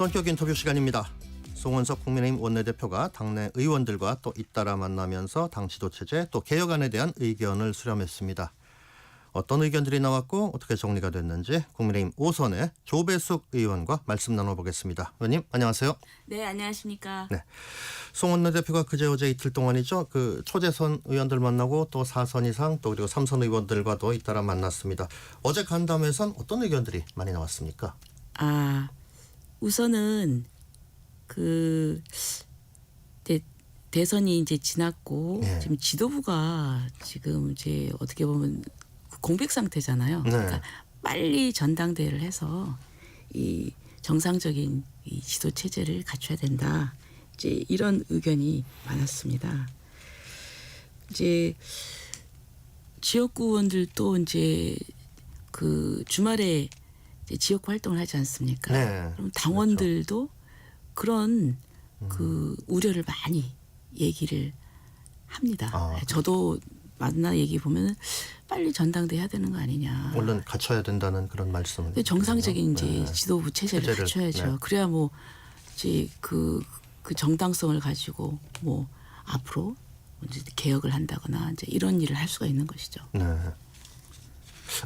전격 인터뷰 시간입니다. 송원석 국민의힘 원내대표가 당내 의원들과 또 잇따라 만나면서 당 지도체제 또 개혁안에 대한 의견을 수렴했습니다. 어떤 의견들이 나왔고 어떻게 정리가 됐는지 국민의힘 5선의 조배숙 의원과 말씀 나눠보겠습니다. 의원님 안녕하세요. 네, 안녕하십니까. 네, 송 원내대표가 그제 어제 이틀 동안이죠. 그 초재선 의원들 만나고 또 4선 이상 또 그리고 3선 의원들과도 잇따라 만났습니다. 어제 간담회에선 어떤 의견들이 많이 나왔습니까? 우선은 대선이 이제 지났고 네. 지금 지도부가 지금 이제 어떻게 보면 공백 상태잖아요. 네. 그러니까 빨리 전당대회를 해서 이 정상적인 이 지도 체제를 갖춰야 된다. 이제 이런 의견이 많았습니다. 이제 지역구 의원들도 이제 그 주말에 이제 지역구 활동을 하지 않습니까? 네. 그럼 당원들도 그런 그 우려를 많이 얘기를 합니다. 저도 만나 얘기 보면 빨리 전당대 해야 되는 거 아니냐. 물론 갖춰야 된다는 그런 말씀을. 정상적인 이제 네. 지도부 체제를 갖춰야죠. 네. 그래야 뭐 이제 그 정당성을 가지고 뭐 앞으로 이제 개혁을 한다거나 이제 이런 일을 할 수가 있는 것이죠. 네.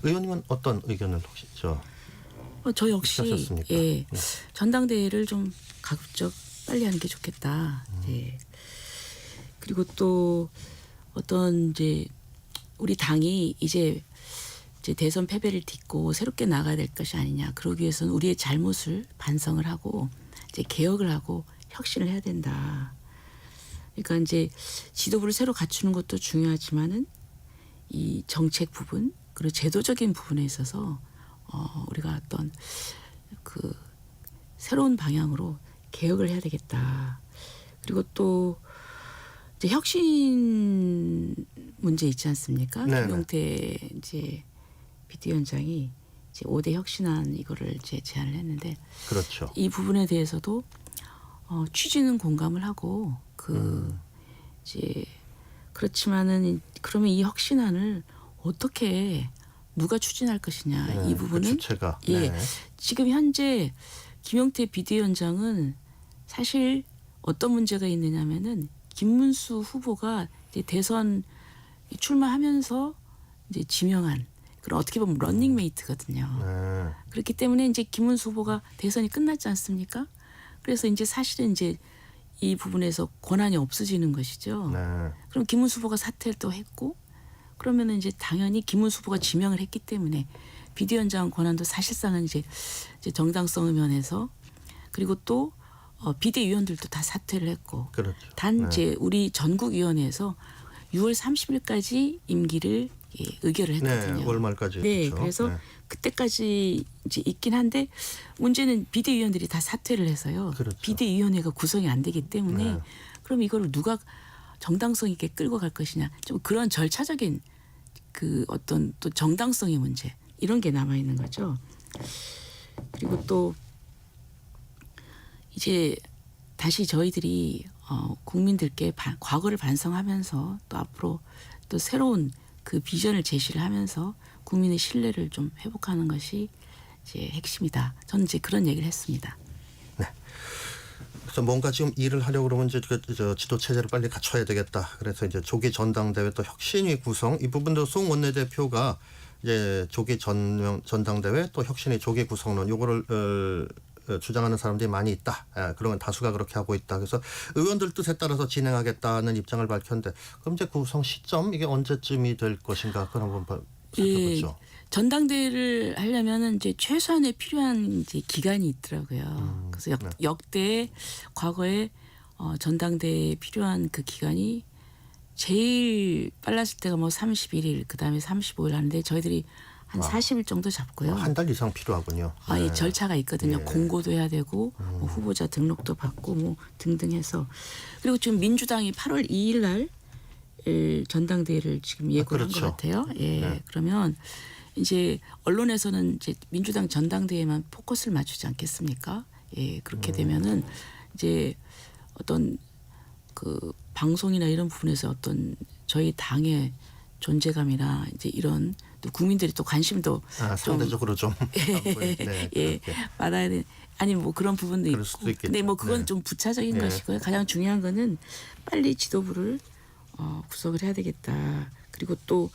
의원님은 어떤 의견을 혹시 저 역시 하셨습니까? 예, 네. 전당대회를 좀 가급적 빨리 하는 게 좋겠다. 예. 그리고 또 어떤 이제 우리 당이 이제 대선 패배를 딛고 새롭게 나가야 될 것이 아니냐. 그러기 위해서는 우리의 잘못을 반성을 하고 이제 개혁을 하고 혁신을 해야 된다. 그러니까 이제 지도부를 새로 갖추는 것도 중요하지만은 이 정책 부분 그리고 제도적인 부분에 있어서 우리가 어떤 그 새로운 방향으로 개혁을 해야 되겠다. 그리고 또 이제 혁신 문제 있지 않습니까? 네네. 김용태 이제 비대위원장이 이제 5대 혁신안 이거를 이제 제안을 했는데 그렇죠. 이 부분에 대해서도 취지는 공감을 하고 이제 그렇지만은 그러면 이 혁신안을 어떻게 누가 추진할 것이냐 네, 이 부분은 그 주체가. 예 네. 지금 현재 김용태 비대위원장은 사실 어떤 문제가 있느냐면은 김문수 후보가 이제 대선 출마하면서 이제 지명한 그런 어떻게 보면 런닝메이트거든요. 네. 그렇기 때문에 이제 김문수 후보가 대선이 끝났지 않습니까? 그래서 이제 사실은 이제 이 부분에서 권한이 없어지는 것이죠. 네. 그럼 김문수 후보가 사퇴를 또 했고 그러면은 이제 당연히 김문수 후보가 지명을 했기 때문에 비대위원장 권한도 사실상은 이제 정당성의 면에서 그리고 또 비대위원들도 다 사퇴를 했고 그렇죠. 단 네. 이제 우리 전국위원회에서 6월 30일까지 임기를 의결을 했거든요. 네, 월 말까지. 네, 그렇죠. 그래서 네. 그때까지 이제 있긴 한데 문제는 비대위원들이 다 사퇴를 해서요. 그렇죠. 비대위원회가 구성이 안 되기 때문에 네. 그럼 이걸 누가 정당성 있게 끌고 갈 것이냐. 좀 그런 절차적인 그 어떤 또 정당성의 문제 이런 게 남아 있는 거죠. 그리고 또 이제 다시 저희들이 국민들께 과거를 반성하면서 또 앞으로 또 새로운 그 비전을 제시를 하면서 국민의 신뢰를 좀 회복하는 것이 이제 핵심이다. 저는 이제 그런 얘기를 했습니다. 그래서 뭔가 지금 일을 하려고 그러면 이제 지도 체제를 빨리 갖춰야 되겠다. 그래서 이제 조기 전당대회 또 혁신위 구성 이 부분도 송 원내대표가 이제 조기 전당대회 또 혁신위 조기 구성론 요거를 주장하는 사람들이 많이 있다. 그러면 다수가 그렇게 하고 있다. 그래서 의원들 뜻에 따라서 진행하겠다는 입장을 밝혔는데 그럼 이제 구성 시점 이게 언제쯤이 될 것인가 그런 한번 살펴보죠. 전당대회를 하려면은 이제 최소한의 필요한 이제 기간이 있더라고요. 그래서 역대 과거에 전당대회에 필요한 그 기간이 제일 빨랐을 때가 뭐 31일 그다음에 35일 하는데 저희들이 한 40일 정도 잡고요. 한 달 이상 필요하군요. 이 절차가 있거든요. 예. 공고도 해야 되고 뭐 후보자 등록도 받고 뭐 등등 해서 그리고 지금 민주당이 8월 2일 날 전당대회를 지금 예고한 그렇죠. 것 같아요. 예. 네. 그러면 이제 언론에서는 이제 민주당 전당대회만 포커스를 맞추지 않겠습니까? 예. 그렇게 되면은 이제 어떤 그 방송이나 이런 부분에서 어떤 저희 당의 존재감이나 이제 이런 또 또 국민들이 또 관심도 상대적으로 좀 네, 예, 그렇게. 받아야 돼. 아니 뭐 그런 부분도 그럴 있고. 수도 있겠죠. 근데 뭐 그건 네. 좀 부차적인 네. 것이고요. 가장 중요한 거는 빨리 지도부를 구성을 해야 되겠다. 그리고 또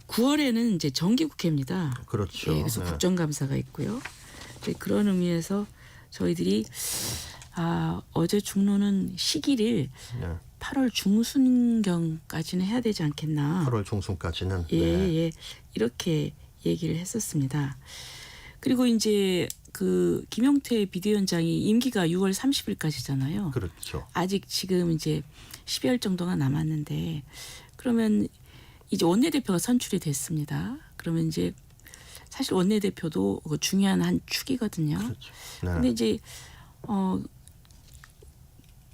9월에는 이제 정기국회입니다. 그렇죠. 예, 그래서 네. 국정감사가 있고요. 이제 그런 의미에서 저희들이 어제 중론은 시기를 네. 8월 중순경까지는 해야 되지 않겠나. 8월 중순까지는. 예, 네. 예. 이렇게 얘기를 했었습니다. 그리고 이제 그 김용태 비대위원장이 임기가 6월 30일까지잖아요. 그렇죠. 아직 지금 이제 10여일 정도가 남았는데 그러면 이제 원내대표가 선출이 됐습니다. 그러면 이제 사실 원내대표도 중요한 한 축이거든요. 그렇죠. 네. 근데 이제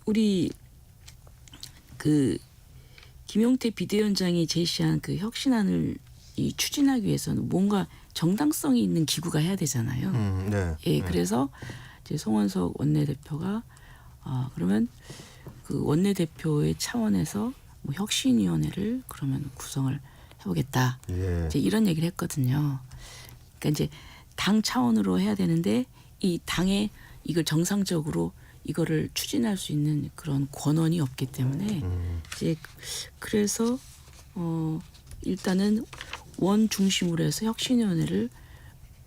우리 그 김용태 비대위원장이 제시한 그 혁신안을 추진하기 위해서는 뭔가 정당성이 있는 기구가 해야 되잖아요. 네. 예, 네. 그래서 이제 송원석 원내대표가 그러면 그 원내대표의 차원에서 뭐 혁신위원회를 그러면 구성을 해보겠다. 예. 이제 이런 얘기를 했거든요. 그러니까 이제 당 차원으로 해야 되는데 이 당에 이걸 정상적으로 이거를 추진할 수 있는 그런 권한이 없기 때문에 이제 그래서 일단은 원 중심으로 해서 혁신위원회를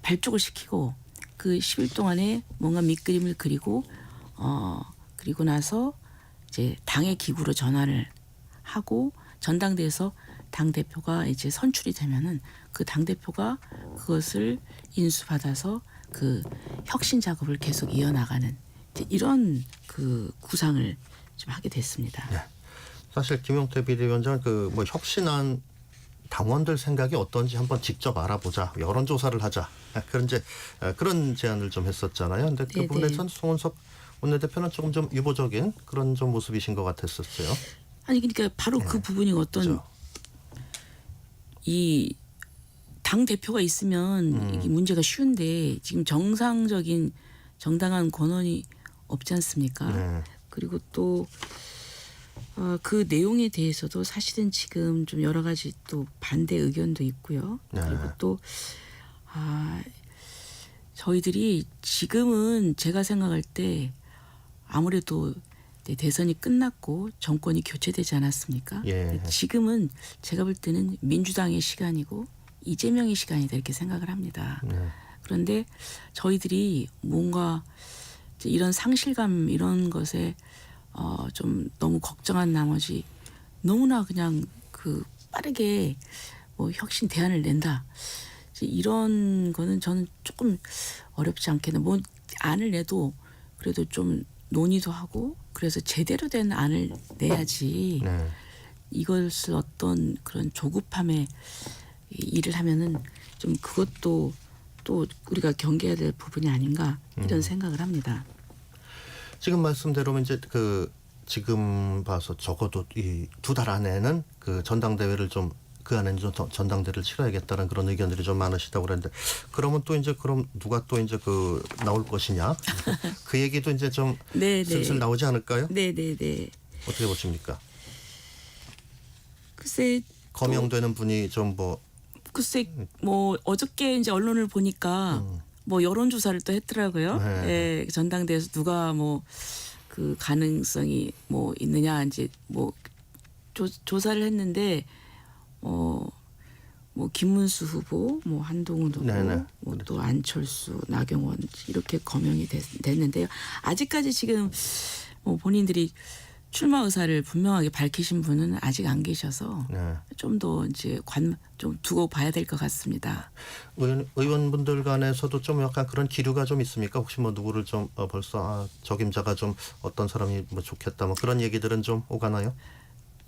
발족을 시키고 그 10일 동안에 뭔가 밑그림을 그리고 그리고 나서 이제 당의 기구로 전환을 하고 전당대에서 당 대표가 이제 선출이 되면은 그 당 대표가 그것을 인수받아서 그 혁신 작업을 계속 이어나가는 이제 이런 그 구상을 좀 하게 됐습니다. 네. 사실 김용태 비대위원장은 그 뭐 혁신안 당원들 생각이 어떤지 한번 직접 알아보자, 여론조사를 하자, 그런 이제 그런 제안을 좀 했었잖아요. 근데 그 네네. 부분에선 송원석 원내대표는 조금 좀 유보적인 그런 좀 모습이신 것 같았었어요. 아니 그러니까 바로 그 부분이 어떤 그렇죠. 이 당 대표가 있으면 이게 문제가 쉬운데 지금 정상적인 정당한 권한이 없지 않습니까? 네. 그리고 또 그 내용에 대해서도 사실은 지금 좀 여러 가지 또 반대 의견도 있고요. 네. 그리고 또 저희들이 지금은 제가 생각할 때 아무래도 대선이 끝났고 정권이 교체되지 않았습니까? 예. 지금은 제가 볼 때는 민주당의 시간이고 이재명의 시간이다 이렇게 생각을 합니다. 네. 그런데 저희들이 뭔가 이제 이런 상실감 이런 것에 좀 너무 걱정한 나머지 너무나 그냥 그 빠르게 뭐 혁신 대안을 낸다. 이제 이런 거는 저는 조금 어렵지 않겠나. 뭐 안을 내도 그래도 좀 논의도 하고 그래서 제대로 된 안을 내야지. 네. 이것을 어떤 그런 조급함에 일을 하면은 좀 그것도 또 우리가 경계해야 될 부분이 아닌가 이런 생각을 합니다. 지금 말씀대로면 이제 그 지금 봐서 적어도 이 2달 안에는 그 전당대회를 좀 그 안에는 좀 전당대회를 치러야겠다는 그런 의견들이 좀 많으시다고 그랬는데 그러면 또 이제 그럼 누가 또 이제 그 나올 것이냐 그 얘기도 이제 좀 네, 슬슬 나오지 않을까요? 네. 어떻게 보십니까? 글쎄 거명되는 분이 좀 뭐 뭐 어저께 이제 언론을 보니까 뭐 여론조사를 또 했더라고요. 네. 예, 전당대회에서 누가 뭐 그 가능성이 뭐 있느냐 이제 뭐 조사를 했는데 뭐 김문수 후보, 뭐 한동훈 후보, 네네. 뭐 또 안철수, 나경원 이렇게 거명이 됐는데요. 아직까지 지금 뭐 본인들이 출마 의사를 분명하게 밝히신 분은 아직 안 계셔서 네. 좀 더 이제 좀 두고 봐야 될 것 같습니다. 의원분들 간에서도 좀 약간 그런 기류가 좀 있습니까? 혹시 뭐 누구를 좀 벌써 적임자가 좀 어떤 사람이 뭐 좋겠다 뭐 그런 얘기들은 좀 오가나요?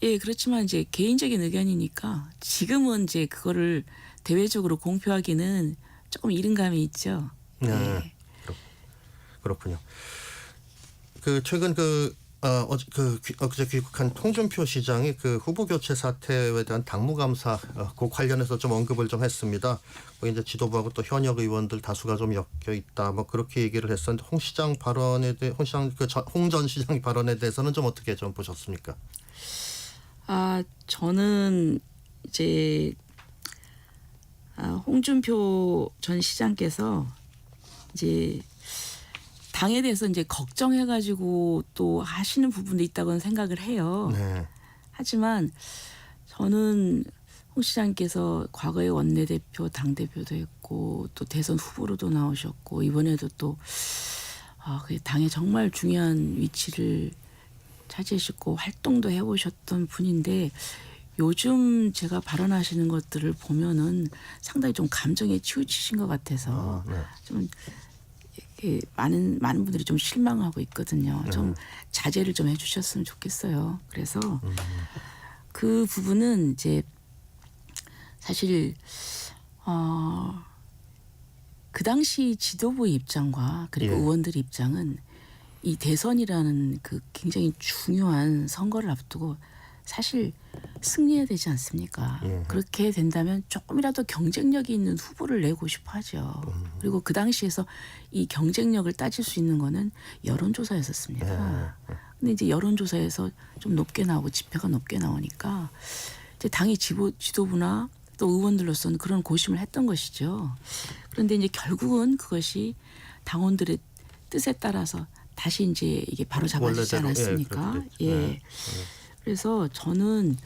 예, 그렇지만 이제 개인적인 의견이니까 지금은 이제 그거를 대외적으로 공표하기는 조금 이른 감이 있죠. 네. 예. 그렇군요. 그 최근 어제 귀국한 홍준표 시장이 그 후보 교체 사태에 대한 당무감사 그 관련해서 좀 언급을 좀 했습니다. 거기 이제 지도부하고 또 현역 의원들 다수가 좀 엮여 있다. 뭐 그렇게 얘기를 했었는데 홍 시장 발언에 대해 홍 전 시장 발언에 대해서는 좀 어떻게 좀 보셨습니까? 저는 이제 홍준표 전 시장께서 이제 당에 대해서 이제 걱정해가지고 또 하시는 부분도 있다고는 생각을 해요. 네. 하지만 저는 홍 시장께서 과거에 원내대표, 당대표도 했고 또 대선 후보로도 나오셨고 이번에도 또 그 당에 정말 중요한 위치를 차지하셨고 활동도 해보셨던 분인데 요즘 제가 발언하시는 것들을 보면은 상당히 좀 감정에 치우치신 것 같아서 네. 좀 이렇게 많은 분들이 좀 실망하고 있거든요. 좀 자제를 좀 해주셨으면 좋겠어요. 그래서 그 부분은 이제 사실 그 당시 지도부의 입장과 그리고 예. 의원들의 입장은 이 대선이라는 그 굉장히 중요한 선거를 앞두고 사실 승리해야 되지 않습니까? 예. 그렇게 된다면 조금이라도 경쟁력이 있는 후보를 내고 싶어 하죠. 그리고 그 당시에서 이 경쟁력을 따질 수 있는 거는 여론조사였었습니다. 근데 이제 여론조사에서 좀 높게 나오고 지표가 높게 나오니까 이제 당의 지도부나 또 의원들로서는 그런 고심을 했던 것이죠. 그런데 이제 결국은 그것이 당원들의 뜻에 따라서 다시 이제 이게 바로 잡아지지 원래대로, 않았습니까? 그렇게 됐죠. 예. 네. 그래서 저는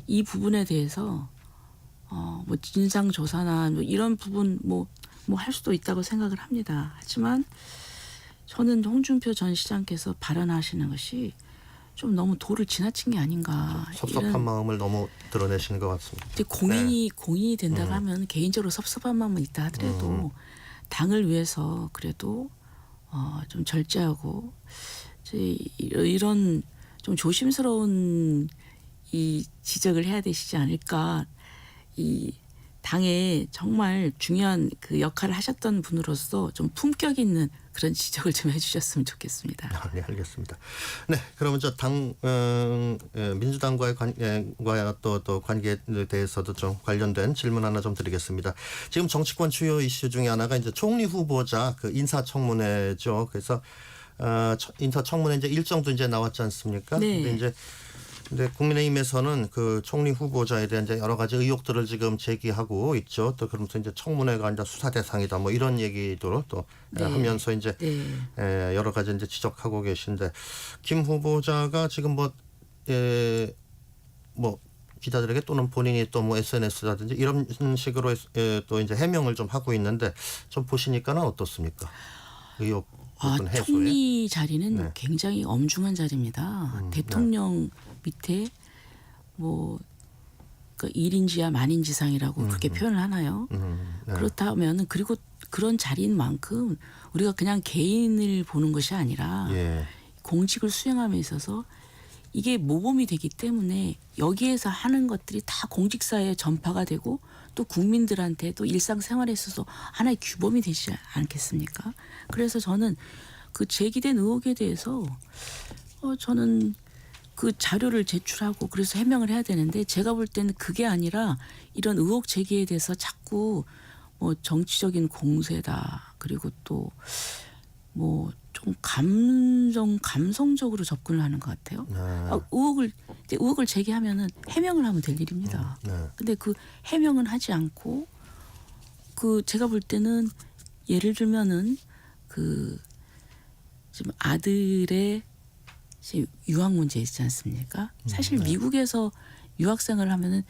이 부분에 대해서 뭐 진상 조사나 뭐 이런 부분 뭐 할 수도 있다고 생각을 합니다. 하지만 저는 홍준표 전 시장께서 발언하시는 것이 좀 너무 도를 지나친 게 아닌가. 섭섭한 이런 마음을 너무 드러내시는 것 같습니다. 이제 공인이 된다고 하면 개인적으로 섭섭한 마음은 있다 하더라도 당을 위해서 그래도 좀 절제하고 이제 이런 좀 조심스러운 이 지적을 해야 되시지 않을까. 이 당에 정말 중요한 그 역할을 하셨던 분으로서 좀 품격 있는 그런 지적을 좀 해주셨으면 좋겠습니다. 네, 알겠습니다. 네, 그러면 저 민주당과의 또 관계에 대해서도 좀 관련된 질문 하나 좀 드리겠습니다. 지금 정치권 주요 이슈 중에 하나가 이제 총리 후보자 그 인사청문회죠. 그래서 인사청문회 이제 일정도 이제 나왔지 않습니까? 네. 근데 국민의힘에서는 그 총리 후보자에 대한 이제 여러 가지 의혹들을 지금 제기하고 있죠. 또 그러면서 이제 청문회가 아니라 수사 대상이다. 뭐 이런 얘기도 또 네. 하면서 이제 네. 여러 가지 이제 지적하고 계신데 김 후보자가 지금 뭐 기자들에게 또는 본인이 또 뭐 SNS라든지 이런 식으로 또 이제 해명을 좀 하고 있는데 좀 보시니까는 어떻습니까? 의혹 부분 해소에. 총리 자리는 네. 굉장히 엄중한 자리입니다. 대통령 밑에 뭐 그 1인지야 만인지상이라고 그렇게 표현을 하나요? 네. 그렇다면 그리고 그런 자리인 만큼 우리가 그냥 개인을 보는 것이 아니라 예. 공직을 수행함에 있어서 이게 모범이 되기 때문에 여기에서 하는 것들이 다 공직사회에 전파가 되고 또 국민들한테 또 일상생활에 있어서 하나의 규범이 되지 않겠습니까? 그래서 저는 그 제기된 의혹에 대해서 저는 그 자료를 제출하고 그래서 해명을 해야 되는데 제가 볼 때는 그게 아니라 이런 의혹 제기에 대해서 자꾸 뭐 정치적인 공세다 그리고 또 뭐 좀 감성적으로 접근을 하는 것 같아요. 의혹을 제기하면은 해명을 하면 될 일입니다. 근데 그 해명은 하지 않고 그 제가 볼 때는 예를 들면은 그 지금 아들의 유학 문제 있지 않습니까? 사실 미국에서 유학생을 하면은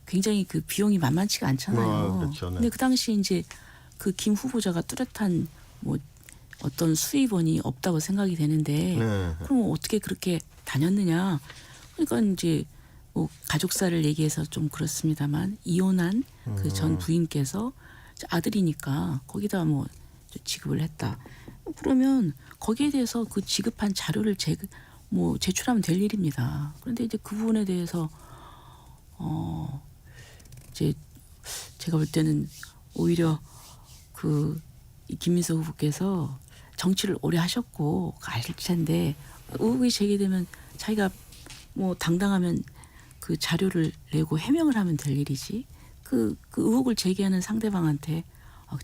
굉장히 그 비용이 만만치가 않잖아요. 그렇죠. 네. 근데 그 당시 이제 그 김 후보자가 뚜렷한 뭐 어떤 수입원이 없다고 생각이 되는데 그럼 어떻게 그렇게 다녔느냐? 그러니까 이제 뭐 가족사를 얘기해서 좀 그렇습니다만 이혼한 그 전 부인께서 아들이니까 거기다 뭐 지급을 했다. 그러면 거기에 대해서 그 지급한 자료를 제출하면 될 일입니다. 그런데 이제 그 부분에 대해서 이제 제가 볼 때는 오히려 이 김민석 후보께서 정치를 오래 하셨고 알 텐데 의혹이 제기되면 자기가 뭐 당당하면 그 자료를 내고 해명을 하면 될 일이지 그 의혹을 제기하는 상대방한테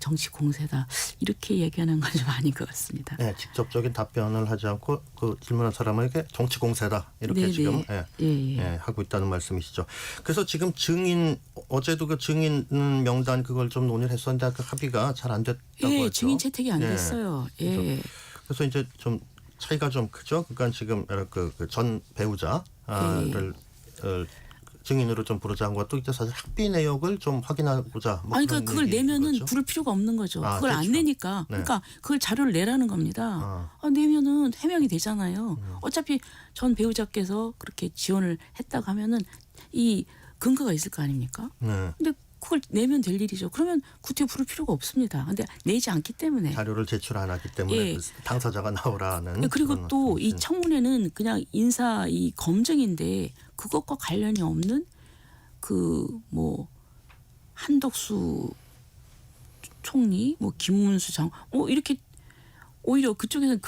정치 공세다 이렇게 얘기하는 건 좀 아닌 것 같습니다. 네, 직접적인 답변을 하지 않고 그 질문한 사람에게 정치 공세다 이렇게 네네. 지금 예. 하고 있다는 말씀이시죠. 그래서 지금 증인 어제도 그 증인 명단 그걸 좀 논의를 했었는데 그 합의가 잘 안 됐다고 예, 하죠. 증인 채택이 안 예. 됐어요. 예. 그래서 이제 좀 차이가 좀 크죠. 그러니까 지금 전 배우자를 증인으로 좀 부르자 한 것도 이제 사실 합의 내역을 좀 확인하고자. 뭐 아니, 그런 그러니까 그걸 얘기인 내면은 거죠. 부를 필요가 없는 거죠. 아, 그걸 안 그렇죠. 내니까. 네. 그러니까 그걸 자료를 내라는 겁니다. 내면은 해명이 되잖아요. 어차피 전 배우자께서 그렇게 지원을 했다고 하면은 이 근거가 있을 거 아닙니까? 네. 근데 그걸 내면 될 일이죠. 그러면 구태 부를 필요가 없습니다. 근데 내지 않기 때문에. 자료를 제출 안 하기 때문에 예. 그 당사자가 나오라는. 그리고 그런 또 이 말씀이신. 청문회는 그냥 인사 이 검증인데 그것과 관련이 없는 그 뭐 한덕수 총리, 뭐 김문수 장, 이렇게 오히려 그쪽에서는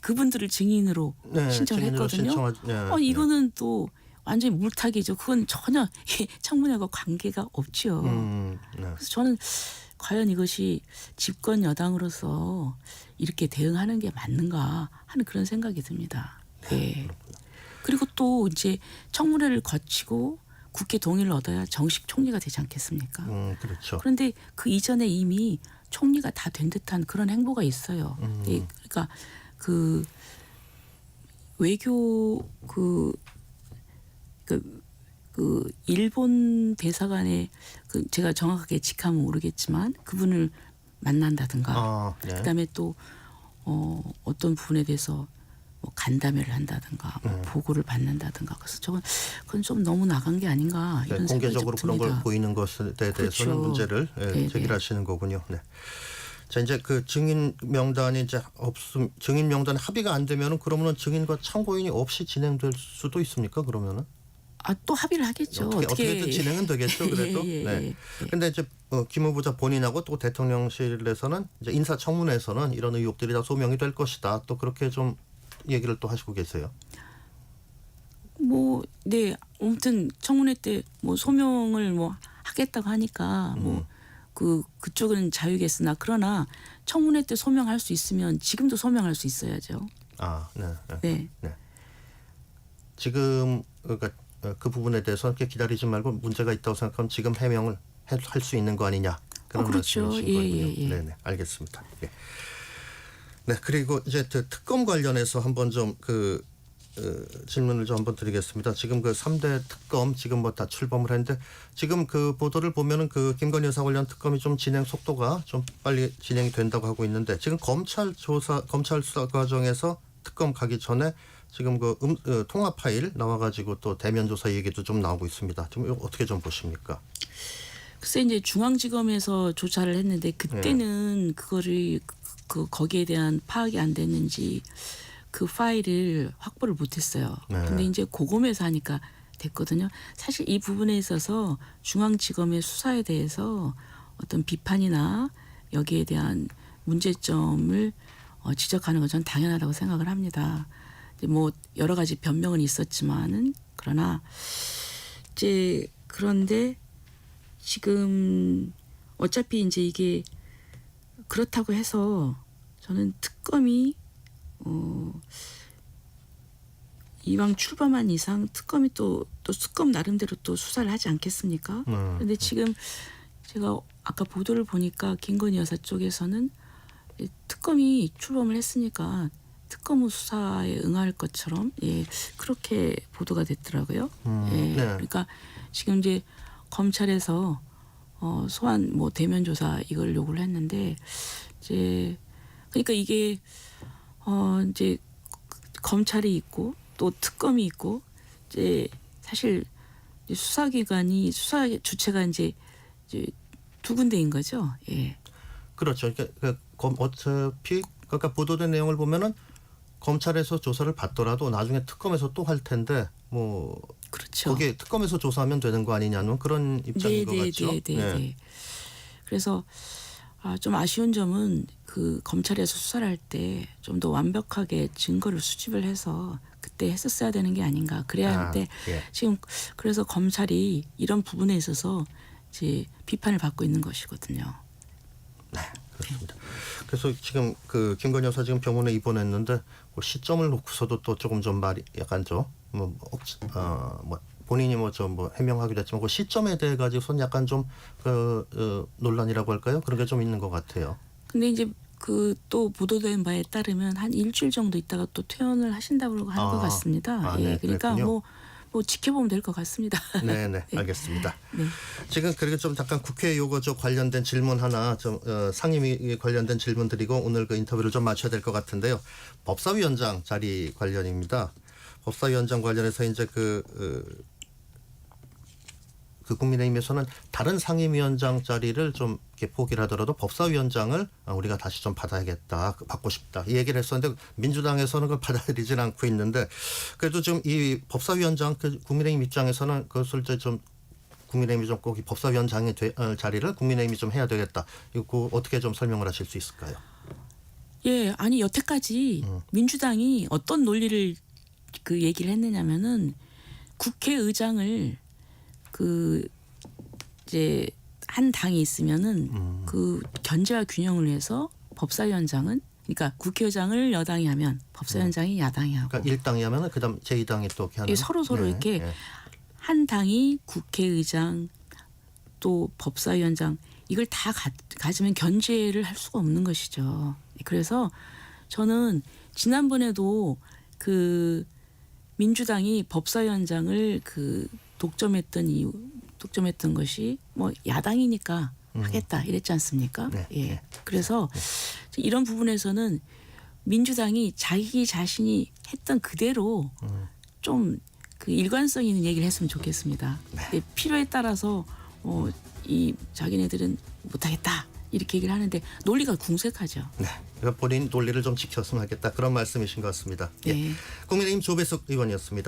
그분들을 증인으로 네, 증인으로 신청했거든요. 신청하- 네, 이거는 또 완전히 물타기죠. 그건 전혀 청문회와 관계가 없지요. 네. 그래서 저는 과연 이것이 집권 여당으로서 이렇게 대응하는 게 맞는가 하는 그런 생각이 듭니다. 네. 그리고 또 이제 청문회를 거치고 국회 동의를 얻어야 정식 총리가 되지 않겠습니까? 그렇죠. 그런데 그 이전에 이미 총리가 다 된 듯한 그런 행보가 있어요. 예, 그러니까 그 외교 그 일본 대사관의 제가 정확하게 직함은 모르겠지만 그분을 만난다든가 네. 그다음에 또 어떤 부분에 대해서 뭐 간담회를 한다든가 뭐 보고를 받는다든가 그래서 그건 좀 너무 나간 게 아닌가 네, 이런 생각이 공개적으로 좀 그런 걸 듭니다. 보이는 것에 대해서는 그렇죠. 문제를 네, 제기하시는 거군요. 네. 자 이제 그 증인 명단이 이제 증인 명단 합의가 안 되면은 그러면은 증인과 참고인이 없이 진행될 수도 있습니까? 그러면은 또 합의를 하겠죠. 어떻게든 진행은 되겠죠. 그래도. 네. 근데 이제 김 후보자 본인하고 또 대통령실에서는 이제 인사청문회에서는 이런 의혹들이 다 소명이 될 것이다. 또 그렇게 좀 얘기를 또 하시고 계세요. 네. 아무튼 청문회 때 뭐 소명을 뭐 하겠다고 하니까 그쪽은 자유겠으나 그러나 청문회 때 소명할 수 있으면 지금도 소명할 수 있어야죠. 네. 지금 그러니까 그 부분에 대해서 이렇게 기다리지 말고 문제가 있다고 생각하면 지금 해명을 할 수 있는 거 아니냐 그런 그렇죠. 말씀이신 거군요. 네네, 알겠습니다. 예. 네, 그리고 이제 특검 관련해서 한번 좀 질문을 좀 한번 드리겠습니다. 지금 그 3대 특검 지금 뭐 다 출범을 했는데 지금 그 보도를 보면은 그 김건희 여사 관련 특검이 좀 진행 속도가 좀 빨리 진행이 된다고 하고 있는데 지금 검찰 수사 과정에서 특검 가기 전에 지금 통화 파일 나와가지고 또 대면 조사 얘기도 좀 나오고 있습니다. 지금 이거 어떻게 좀 보십니까? 글쎄 이제 중앙지검에서 조사를 했는데 그때는 그거를 거기에 대한 파악이 안 됐는지 그 파일을 확보를 못했어요. 근데 이제 고검에서 하니까 됐거든요. 사실 이 부분에 있어서 중앙지검의 수사에 대해서 어떤 비판이나 여기에 대한 문제점을 지적하는 건 전 당연하다고 생각을 합니다. 뭐 여러 가지 변명은 있었지만은 그러나 이제 그런데 지금 어차피 이제 이게 그렇다고 해서 저는 특검이 이왕 출범한 이상 특검이 또 특검 나름대로 또 수사를 하지 않겠습니까? 그런데 지금 제가 아까 보도를 보니까 김건희 여사 쪽에서는 특검이 출범을 했으니까 특검 수사에 응할 것처럼 그렇게 보도가 됐더라고요. 그러니까 지금 이제 검찰에서 소환 뭐 대면 조사 이걸 요구를 했는데 이제 그러니까 이게 이제 검찰이 있고 또 특검이 있고 이제 사실 수사기관이 수사 주체가 이제 두 군데인 거죠. 예. 그렇죠. 그러니까 어차피 그러니까 보도된 내용을 보면은 검찰에서 조사를 받더라도 나중에 특검에서 또 할 텐데 뭐 그렇죠. 거기에 특검에서 조사하면 되는 거 아니냐는 그런 입장인 것 같죠. 네. 그래서 좀 아쉬운 점은 그 검찰에서 수사를 할 때 좀 더 완벽하게 증거를 수집을 해서 그때 했었어야 되는 게 아닌가. 그래야 하는데 지금 그래서 검찰이 이런 부분에 있어서 이제 비판을 받고 있는 것이거든요. 네, 그렇습니다. 그래서 지금 그 김건희 여사 지금 병원에 입원했는데 그 시점을 놓고서도 또 조금 좀 말이 약간 좀뭐 본인이 뭐 해명하기도 했지만 그 시점에 대해 가지고선 약간 좀 논란이라고 할까요? 그런 게 좀 있는 것 같아요. 근데 이제 그 또 보도된 바에 따르면 한 일주일 정도 있다가 또 퇴원을 하신다고 하는 것 같습니다. 예, 네, 그러니까 그랬군요. 뭐 지켜보면 될 것 같습니다. 네, 알겠습니다. 네. 지금 그리고 좀 잠깐 국회 요거 관련된 질문 하나 좀 상임위 관련된 질문 드리고 오늘 그 인터뷰를 좀 마쳐야 될 것 같은데요. 법사위원장 자리 관련입니다. 법사위원장 관련해서 이제 그 국민의힘에서는 다른 상임위원장 자리를 좀 이렇게 포기를 하더라도 법사위원장을 우리가 다시 좀 받아야겠다, 받고 싶다 이 얘기를 했었는데 민주당에서는 그걸 받아들이지는 않고 있는데 그래도 좀 이 법사위원장 국민의힘 입장에서는 그것을 이제 좀 국민의힘이 좀 꼭 이 법사위원장의 자리를 국민의힘이 좀 해야 되겠다. 이거 어떻게 좀 설명을 하실 수 있을까요? 예, 아니 여태까지 민주당이 어떤 논리를 그 얘기를 했느냐면은 국회의장을 그 이제 한 당이 있으면은 그 견제와 균형을 위해서 법사위원장은 그러니까 국회의장을 여당이 하면 법사위원장이 야당이 하고 그러니까 1당이 하면은 그다음 제2당이 또 이렇게 하는 예, 서로 이렇게 한 당이 국회의장 또 법사위원장 이걸 다 가지면 견제를 할 수가 없는 것이죠. 그래서 저는 지난번에도 그 민주당이 법사위원장을 그 독점했던 것이 뭐 야당이니까 하겠다 이랬지 않습니까? 네, 예. 네. 그래서 이런 부분에서는 민주당이 자기 자신이 했던 그대로 좀 그 일관성 있는 얘기를 했으면 좋겠습니다. 네, 필요에 따라서 이 자기네들은 못하겠다 이렇게 얘기를 하는데 논리가 궁색하죠. 네. 그러니까 본인 논리를 좀 지켰으면 하겠다 그런 말씀이신 것 같습니다. 네. 국민의힘 조배석 의원이었습니다.